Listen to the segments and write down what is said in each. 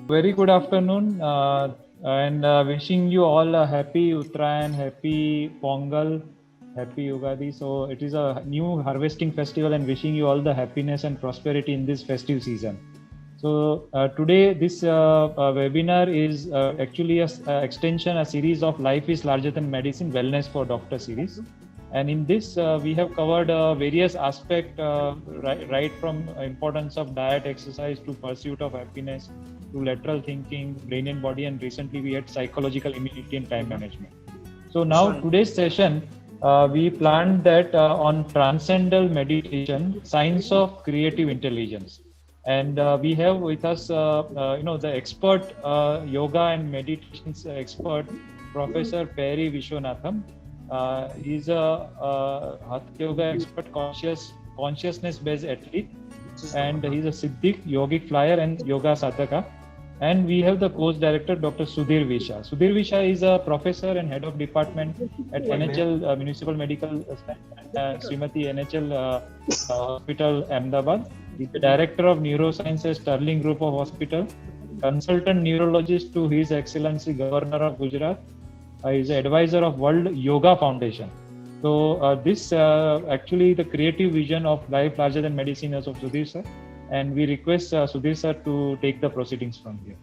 Very good afternoon, and wishing you all a happy Uttarayan, happy Pongal, happy Ugadi. So it is a new harvesting festival, and wishing you all the happiness and prosperity in this festive season. So today, this webinar is actually a extension, a series of Life is Larger Than Medicine Wellness for Doctor series. And in this, we have covered various aspects, right from importance of diet, exercise to pursuit of happiness, to lateral thinking, brain and body, and recently we had psychological immunity and time management. So now today's session, we planned that on transcendental meditation, science of creative intelligence, and we have with us, the expert yoga and meditations expert, Professor Perry Vishwanathan. He's a Hatha Yoga expert, consciousness-based athlete, and he's a Siddhik, yogic flyer, and yoga sadhaka. And we have the course director, Dr. Sudhir Visha. Sudhir Visha is a professor and head of department at NHL Municipal Medical Srimati NHL Hospital, Ahmedabad. He's the director of neurosciences, Sterling Group of Hospital, consultant neurologist to His Excellency Governor of Gujarat. He's an advisor of World Yoga Foundation. So this actually the creative vision of life larger than medicine as of Sudhir sir. And we request Sudhir sir to take the proceedings from here.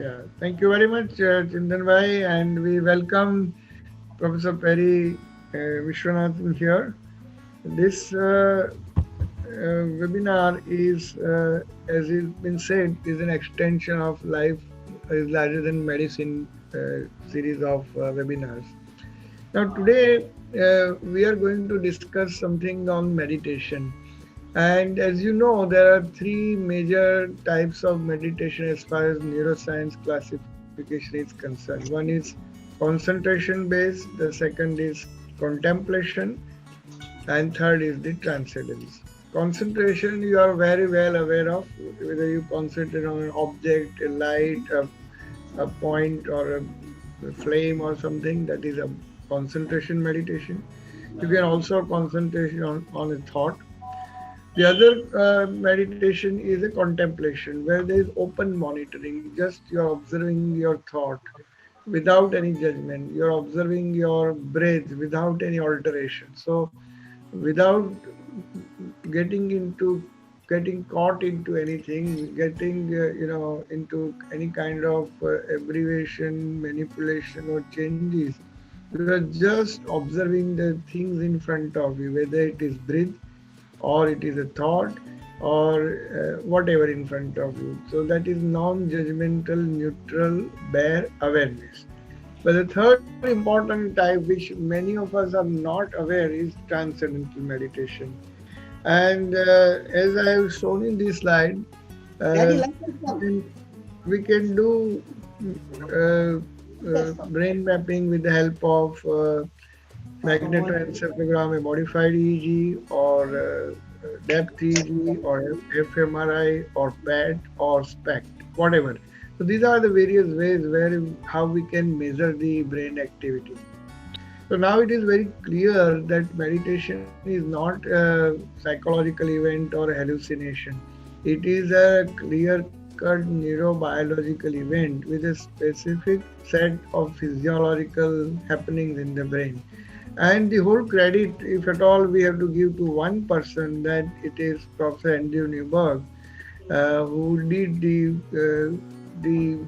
Yeah, thank you very much, Chintan Bhai, and we welcome Professor Perry Vishwanathan here. This webinar is, as has been said, is an extension of Life is Larger Than Medicine series of webinars. Now today we are going to discuss something on meditation. And as you know, there are three major types of meditation as far as neuroscience classification is concerned. One is concentration based, the second is contemplation, and third is the transcendence. Concentration you are very well aware of, whether you concentrate on an object, a light, a point, or a flame or something, that is a concentration meditation. You can also concentrate on a thought. The other meditation is a contemplation where there is open monitoring, just you're observing your thought without any judgment, you're observing your breath without any alteration. So without getting caught into anything, getting into any kind of abbreviation, manipulation or changes, you are just observing the things in front of you, whether it is breath or it is a thought or whatever in front of you. So that is non-judgmental, neutral, bare awareness. But the third important type, which many of us are not aware, is transcendental meditation. And as I have shown in this slide, we can do brain mapping with the help of magnetoencephalogram, a modified EEG, or depth EEG, or fMRI, or PET, or SPECT, whatever. So these are the various ways how we can measure the brain activity. So now it is very clear that meditation is not a psychological event or a hallucination. It is a clear-cut neurobiological event with a specific set of physiological happenings in the brain. And the whole credit, if at all, we have to give to one person, that it is Professor Andrew Newberg, who did the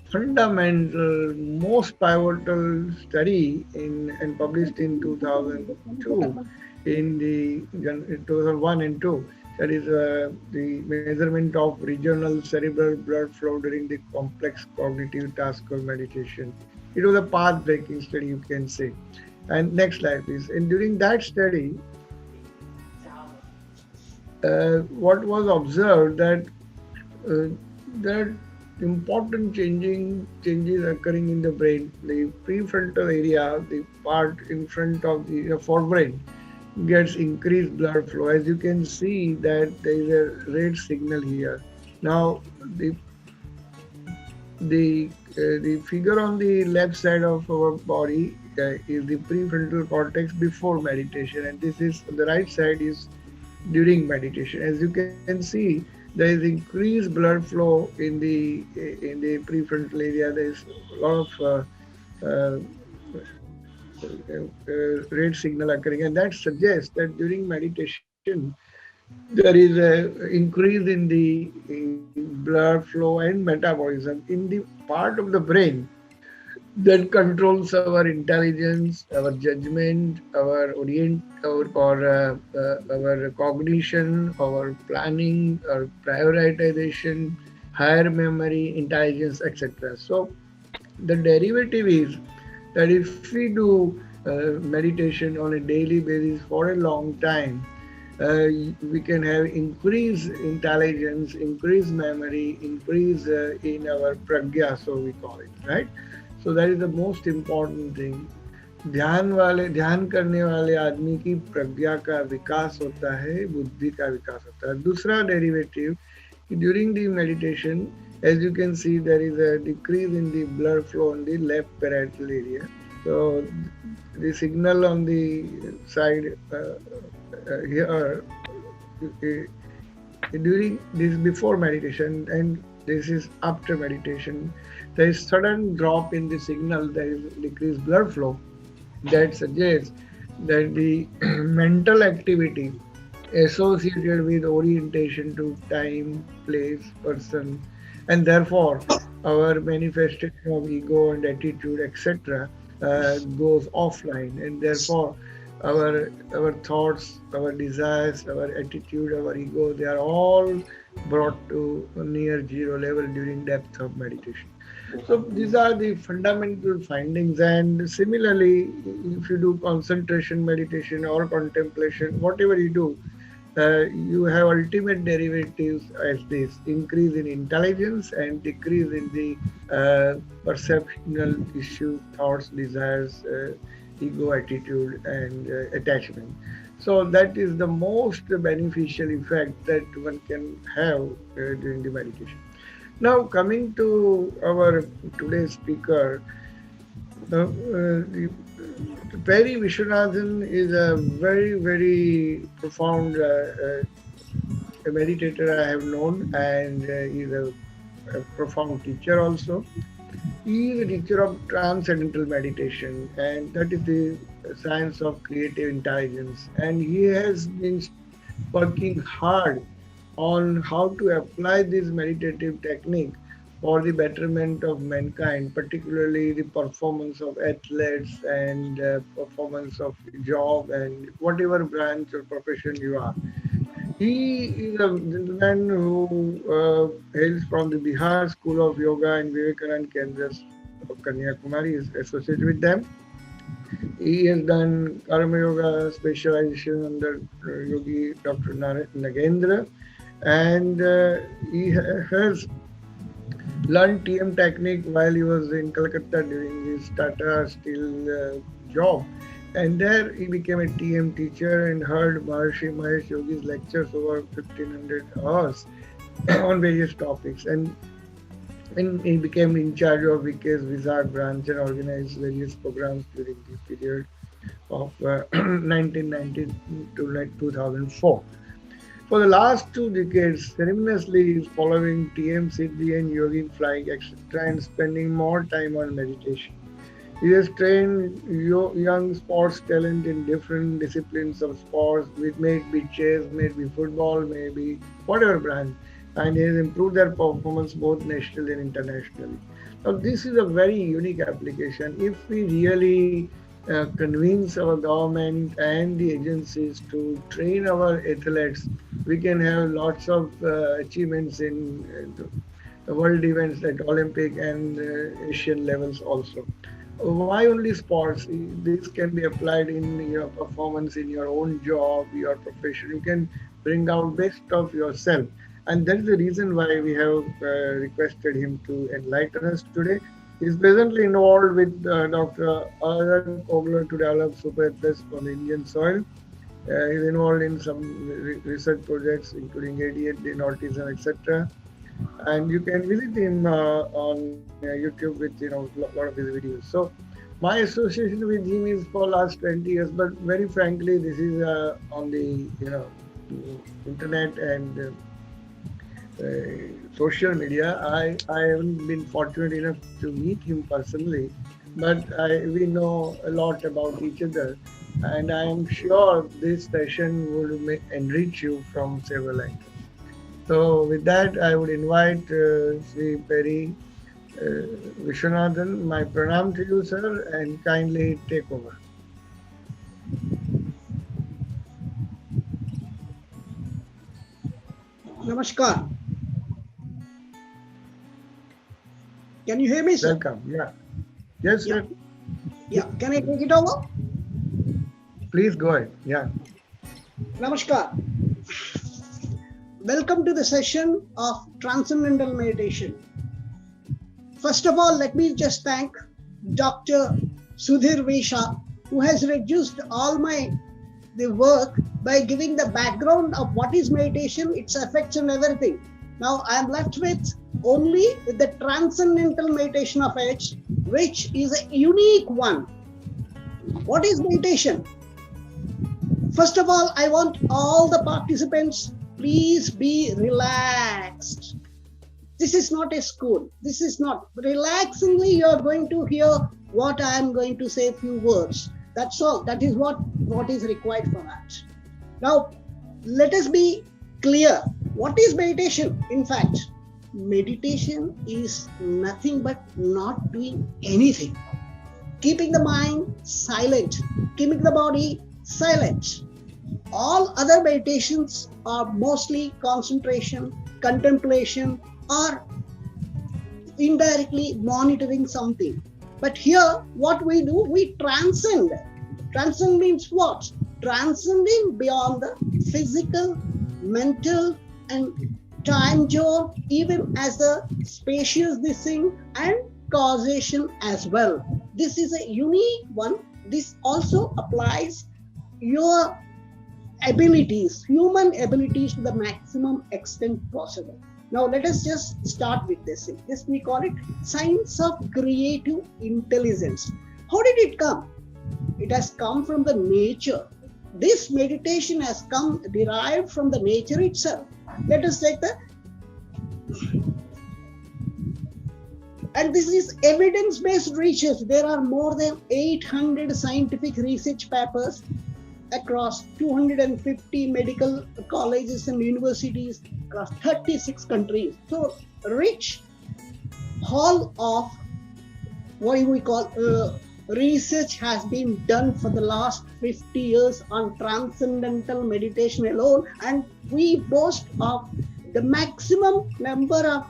fundamental, most pivotal study and published in 2002, in 2001 and 2. That is the measurement of regional cerebral blood flow during the complex cognitive task of meditation. It was a path-breaking study, you can say. And next slide, please. And during that study, what was observed that there are important changes occurring in the brain. The prefrontal area, the part in front of the forebrain, gets increased blood flow. As you can see that there is a red signal here. Now the figure on the left side of our body is the prefrontal cortex before meditation, and this is the right side is during meditation. As you can see, there is increased blood flow in the prefrontal area. There is a lot of uh, red signal occurring, and that suggests that during meditation there is a increase in the blood flow and metabolism in the part of the brain that controls our intelligence, our judgment, our cognition, our planning, our prioritization, higher memory, intelligence, etc. So the derivative is that if we do meditation on a daily basis for a long time, we can have increased intelligence, increased memory, increase in our pragya, so we call it, right? So that is the most important thing. ध्यान करने वाले आदमी की प्रज्ञा का विकास होता है, बुद्धि का विकास होता है. दूसरा derivative, during the meditation, as you can see, there is a decrease in the blood flow in the left parietal area. So the signal on the side here during this before meditation and this is after meditation, there is sudden drop in the signal, there is decreased blood flow. That suggests that the mental activity associated with orientation to time, place, person, and therefore our manifestation of ego and attitude, etc., goes offline, and therefore our thoughts, our desires, our attitude, our ego, they are all brought to near zero level during depth of meditation. So these are the fundamental findings. And similarly, if you do concentration meditation or contemplation, whatever you do, you have ultimate derivatives as this: increase in intelligence and decrease in the perceptual issues, thoughts, desires, ego, attitude, and attachment. So that is the most beneficial effect that one can have during the meditation. Now, coming to our today's speaker, Perry Vishwanathan is a very, very profound meditator I have known, and he's a profound teacher also. He is a teacher of transcendental meditation, and that is the science of creative intelligence. And he has been working hard on how to apply this meditative technique for the betterment of mankind, particularly the performance of athletes and performance of job and whatever branch or profession you are. He is a gentleman who hails from the Bihar School of Yoga and Vivekanand Kendras of Kanyakumari, is associated with them. He has done Karma Yoga specialization under Yogi Dr. Nagendra, and he has learned TM technique while he was in Calcutta during his Tata Steel job. And there he became a TM teacher and heard Maharishi Mahesh Yogi's lectures over 1500 hours on various topics. And he became in charge of VK's Vizag branch and organized various programs during the period of 1990 to 2004. For the last 2 decades, ceremoniously is following TM Siddhi and Yogi flying, etc., and spending more time on meditation. He has trained young sports talent in different disciplines of sports, which may be chess, may be football, maybe whatever brand, and he has improved their performance both nationally and internationally. Now, this is a very unique application. If we really convince our government and the agencies to train our athletes, we can have lots of achievements in the world events like Olympic and Asian levels also. Why only sports? This can be applied in your performance in your own job, your profession. You can bring out best of yourself. And that's the reason why we have requested him to enlighten us today. He is presently involved with Dr. Arun Kogler to develop super athletes from the Indian soil. He is involved in some research projects, including ADHD and autism, etc. And you can visit him on YouTube with lot of his videos. So my association with him is for last 20 years, but very frankly, this is on the internet, and social media. I haven't been fortunate enough to meet him personally, but we know a lot about each other, and I am sure this session would enrich you from several angles. So, with that, I would invite Sri Perry Vishwanathan. My pranam to you, sir, and kindly take over. Namaskar. Can you hear me, sir? Welcome. Yeah. Yes, sir. Yeah. Can I take it over? Please go ahead. Yeah. Namaskar. Welcome to the session of Transcendental Meditation. First of all, let me just thank Dr. Sudhir Vesha, who has reduced all the work by giving the background of what is meditation, its effects and everything. Now I am left with only the transcendental meditation of H, which is a unique one. What is meditation? First of all, I want all the participants, please be relaxed. This is not a school. This is not. Relaxingly, you are going to hear what I am going to say, a few words. That's all. That is what is required for that. Now, let us be clear. What is meditation? In fact, meditation is nothing but not doing anything. Keeping the mind silent, keeping the body silent. All other meditations are mostly concentration, contemplation, or indirectly monitoring something. But here, what we do, we transcend. Transcend means what? Transcending beyond the physical, mental, and time zone, even as the spacious this thing and causation as well. This is a unique one. This also applies your abilities, human abilities, to the maximum extent possible. Now let us just start with this. This we call it science of creative intelligence. How did it come? It has come from the nature. This meditation has come derived from the nature itself. Let us take the, and this is evidence-based research. There are more than 800 scientific research papers across 250 medical colleges and universities across 36 countries. So rich hall of what we call research has been done for the last 50 years on transcendental meditation alone, and we boast of the maximum number of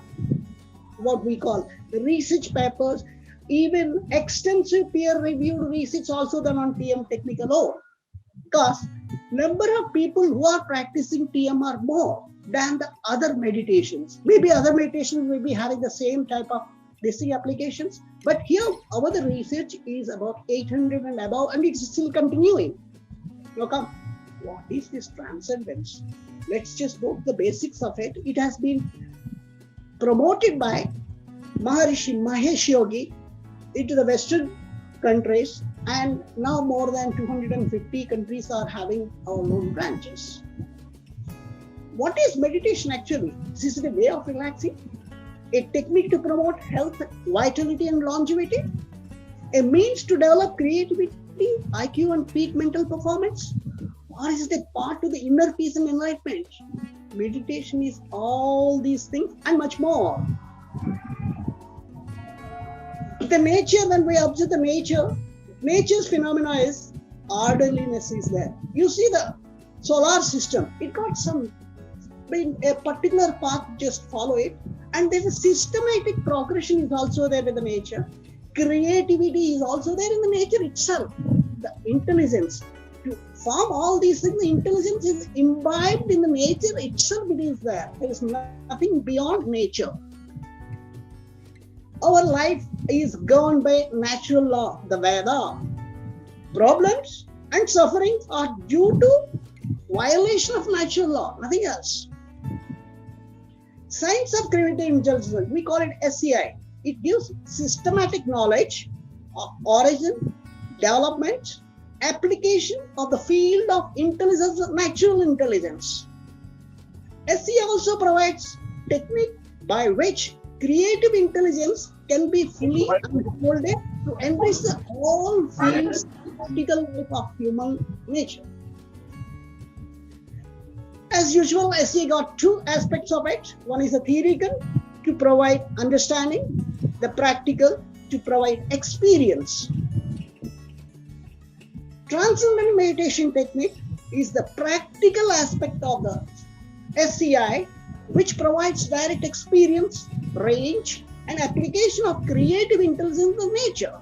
what we call the research papers, even extensive peer-reviewed research also done on TM technique alone. Because number of people who are practicing TM are more than the other meditations. Maybe other meditations will be having the same type of basic applications, but here our the research is about 800 and above, and it's still continuing. Now come, what is this transcendence? Let's just go to the basics of it. It has been promoted by Maharishi Mahesh Yogi into the Western countries, and now more than 250 countries are having our own branches. What is meditation actually? This is a way of relaxing, a technique to promote health, vitality, and longevity, a means to develop creativity, IQ, and peak mental performance, or is it a part to the inner peace and enlightenment? Meditation is all these things and much more. The nature, when we observe the nature, nature's phenomena is orderliness is there. You see the solar system, it got some, a particular path, just follow it. And there's a systematic progression is also there with the nature. Creativity is also there in the nature itself. The intelligence, to form all these things, the intelligence is imbibed in the nature itself, it is there. There is nothing beyond nature. Our life is governed by natural law, the Veda. Problems and sufferings are due to violation of natural law, nothing else. Science of creative intelligence, we call it SCI. It gives systematic knowledge of origin, development, application of the field of intelligence, natural intelligence. SCI also provides technique by which creative intelligence can be fully unfolded to enrich the all fields of practical life of human nature. As usual, SE got two aspects of it. One is the theoretical, to provide understanding, the practical, to provide experience. Transcendental meditation technique is the practical aspect of the SCI, which provides direct experience, range, and application of creative intelligence of nature.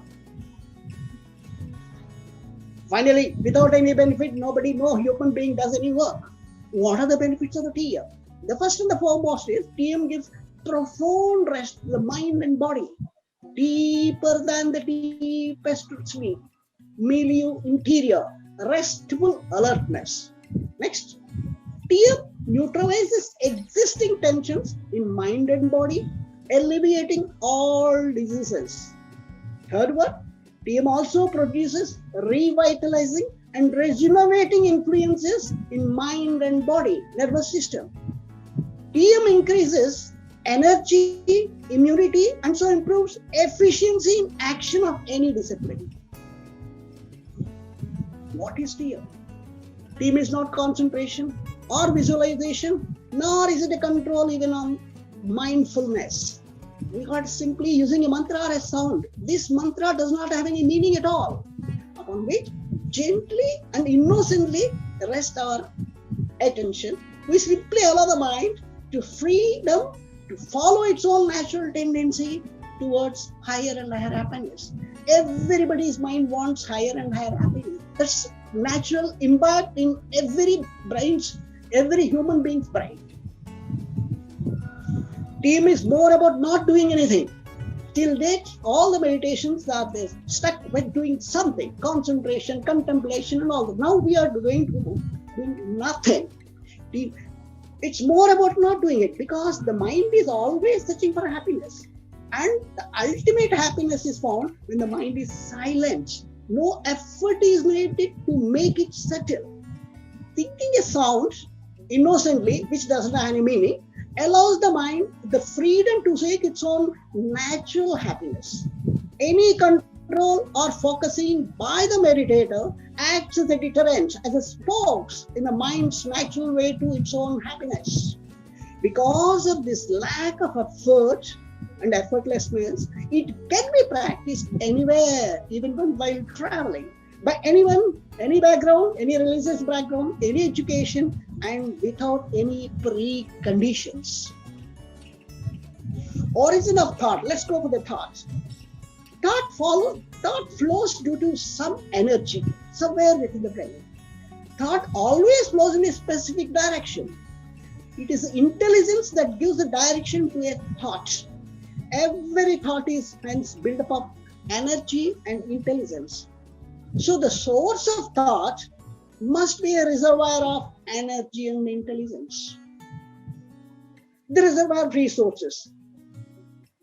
Finally, without any benefit, nobody, no human being does any work. What are the benefits of the TM? The first and the foremost is TM gives profound rest to the mind and body, deeper than the deepest sleep, milieu interior, restful alertness. Next, TM neutralizes existing tensions in mind and body, alleviating all diseases. Third one, TM also produces revitalizing and rejuvenating influences in mind and body, nervous system. TM increases energy, immunity, and so improves efficiency in action of any discipline. What is TM? TM is not concentration or visualization, nor is it a control even on mindfulness. We are simply using a mantra or a sound. This mantra does not have any meaning at all, upon which gently and innocently rest our attention. We simply allow the mind to freedom to follow its own natural tendency towards higher and higher happiness. Everybody's mind wants higher and higher happiness. That's natural, imbibed in every human being's brain. TM is more about not doing anything. Till date, all the meditations are they stuck with doing something, concentration, contemplation, and all that. Now we are doing nothing. It's more about not doing it because the mind is always searching for happiness. And the ultimate happiness is found when the mind is silent. No effort is made to make it settle. Thinking a sound innocently, which doesn't have any meaning, allows the mind the freedom to seek its own natural happiness. Any control or focusing by the meditator acts as a deterrent, as a spokes in the mind's natural way to its own happiness. Because of this lack of effort and effortlessness, it can be practiced anywhere, even while traveling, by anyone, any background, any religious background, any education, and without any preconditions. Origin of thought. Let's go for the thoughts. Thought flows due to some energy somewhere within the brain. Thought always flows in a specific direction. It is intelligence that gives the direction to a thought. Every thought is hence built up of energy and intelligence. So the source of thought must be a reservoir of energy and intelligence. The reservoir of resources.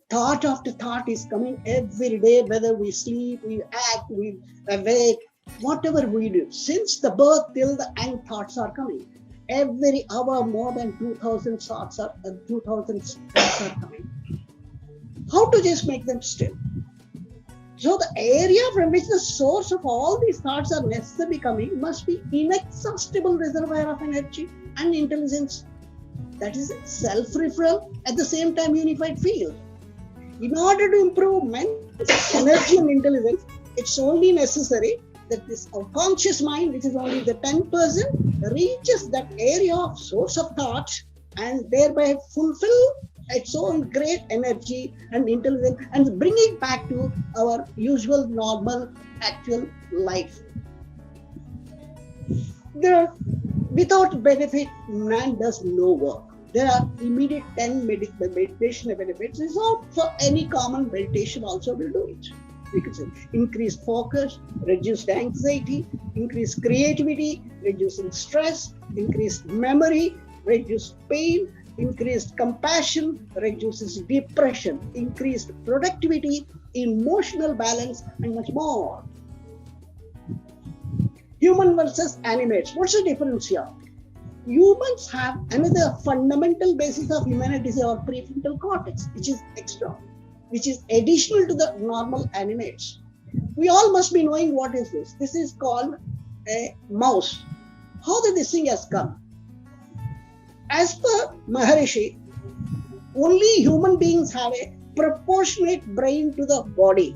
Thought after thought is coming every day, whether we sleep, we act, we awake, whatever we do. Since the birth till the end, thoughts are coming. Every hour, more than 2,000 thoughts are coming. How to just make them still? So the area from which the source of all these thoughts are necessarily coming must be inexhaustible reservoir of energy and intelligence. That is a self-referral, at the same time unified field. In order to improve men's energy and intelligence, it's only necessary that this conscious mind, which is only the 10%, reaches that area of source of thought and thereby fulfill its own great energy and intelligence and bring it back to our usual, normal, actual life. Without benefit, man does no work. There are immediate 10 meditation benefits. It's not for any common meditation also will do it. We could say increased focus, reduced anxiety, increased creativity, reducing stress, increased memory, reduced pain, increased compassion, reduces depression, increased productivity, emotional balance, and much more. Human versus animates. What's the difference here? humans have another fundamental basis of humanity is our prefrontal cortex, which is extra, which is additional to the normal animates. We all must be knowing what is this. This is called a mouse. How did this thing has come? As per Maharishi, only human beings have a proportionate brain to the body,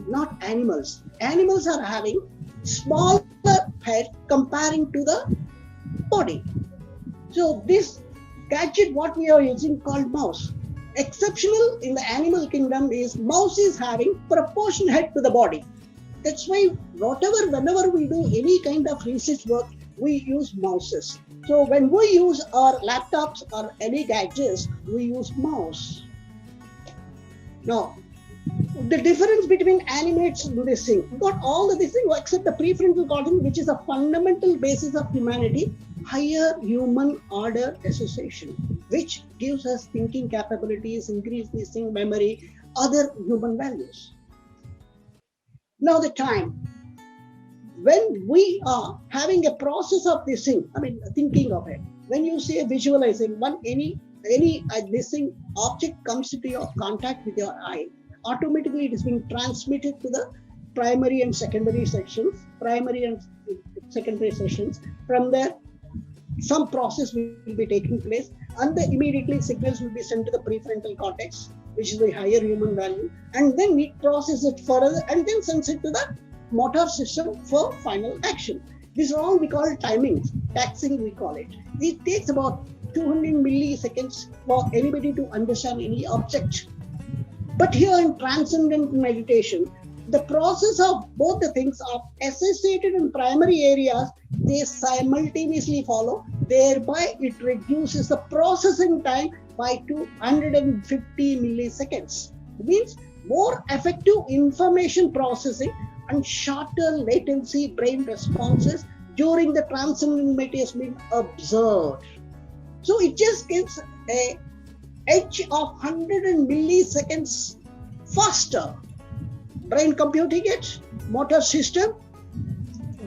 not animals. Animals are having smaller head comparing to the body. So this gadget, what we are using called mouse, exceptional in the animal kingdom is mouse is having proportion head to the body. That's why whenever we do any kind of research work, we use mouses. So when we use our laptops or any gadgets, we use mouse. Now, the difference between animates and this thing, we got all of this thing except the prefrontal cortex, which is a fundamental basis of humanity, higher human order association, which gives us thinking capabilities, increasing memory, other human values. Now the time when we are having a process of this thing, thinking of it, when you say visualizing, this thing object comes into your contact with your eye, automatically it is being transmitted to the primary and secondary sections. From there, some process will be taking place, and then immediately signals will be sent to the prefrontal cortex, which is the higher human value, and then it processes it further and then sends it to the motor system for final action. These are all we call timings, taxing we call it. It takes about 200 milliseconds for anybody to understand any object. But here in transcendent meditation, the process of both the things are associated in primary areas, they simultaneously follow, thereby it reduces the processing time by 250 milliseconds. It means more effective information processing and shorter latency brain responses during the transcendent meditation being observed. So it just gives a edge of 100 milliseconds faster brain computing it, motor system,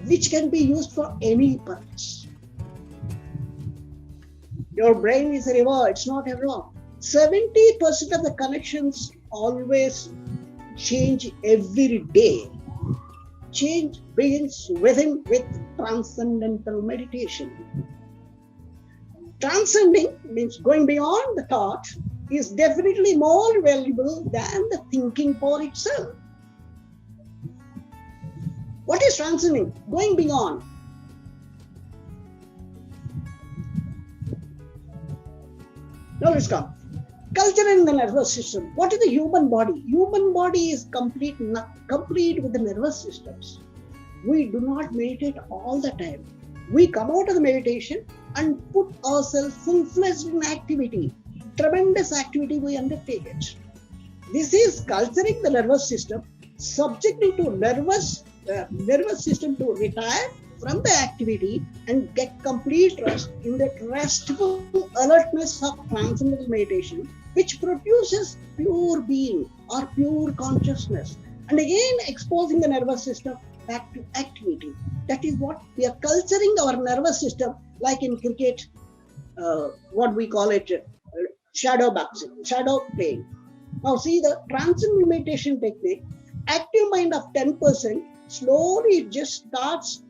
which can be used for any purpose. Your brain is a river, it's not a rock. 70% of the connections always change every day. Change begins with transcendental meditation. Transcending means going beyond the thought is definitely more valuable than the thinking power itself. What is transcending? Going beyond. Now let's come. Culture in the nervous system. What is the human body? Human body is complete with the nervous systems. We do not meditate all the time. We come out of the meditation and put ourselves full-fledged in activity. Tremendous activity we undertake it. This is culturing the nervous system, subjecting to nervous system to retire from the activity and get complete rest in the restful alertness of transcendental meditation, which produces pure being or pure consciousness, and again exposing the nervous system back to activity. That is what we are culturing our nervous system, like in cricket, what we call it, shadow boxing, shadow playing. Now see the transcendental meditation technique, active mind of 10%, slowly it just starts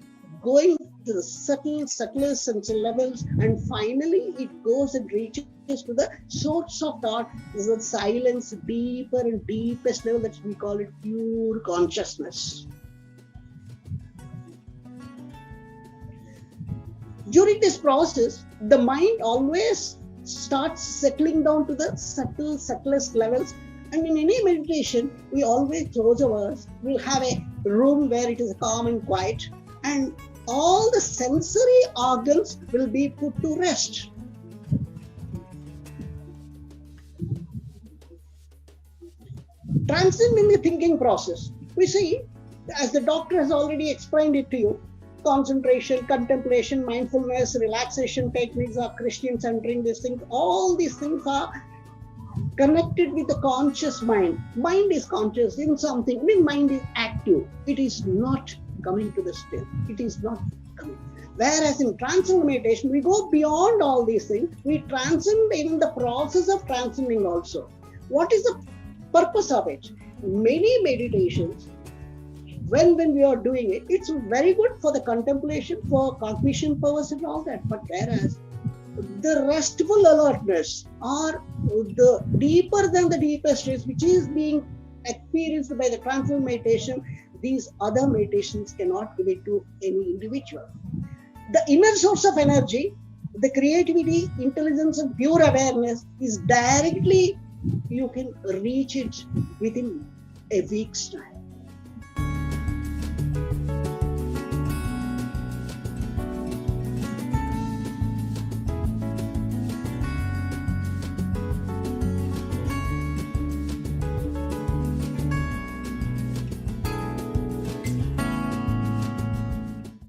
going to the subtler sensor levels, and finally it goes and reaches to the source of thought, is the silence, deeper and deepest level, that we call it pure consciousness. During this process, the mind always starts settling down to the subtlest levels, and in any meditation, we always close our eyes. We'll have a room where it is calm and quiet, and all the sensory organs will be put to rest. Transcending the thinking process, we see, as the doctor has already explained it to you, concentration, contemplation, mindfulness, relaxation techniques are Christian centering, these things, all these things are connected with the conscious mind. Mind is conscious in something, mind is active. It is not coming to the still. It is not coming. Whereas in transcendental meditation, we go beyond all these things. We transcend even the process of transcending also. What is the purpose of it? Many meditations, when we are doing it, it's very good for the contemplation, for cognition powers and all that. But whereas the restful alertness, or the deeper than the deepest states, which is being experienced by the transcendental meditation, these other meditations cannot give it to any individual. The inner source of energy, the creativity, intelligence, and pure awareness is directly, you can reach it within a week's time.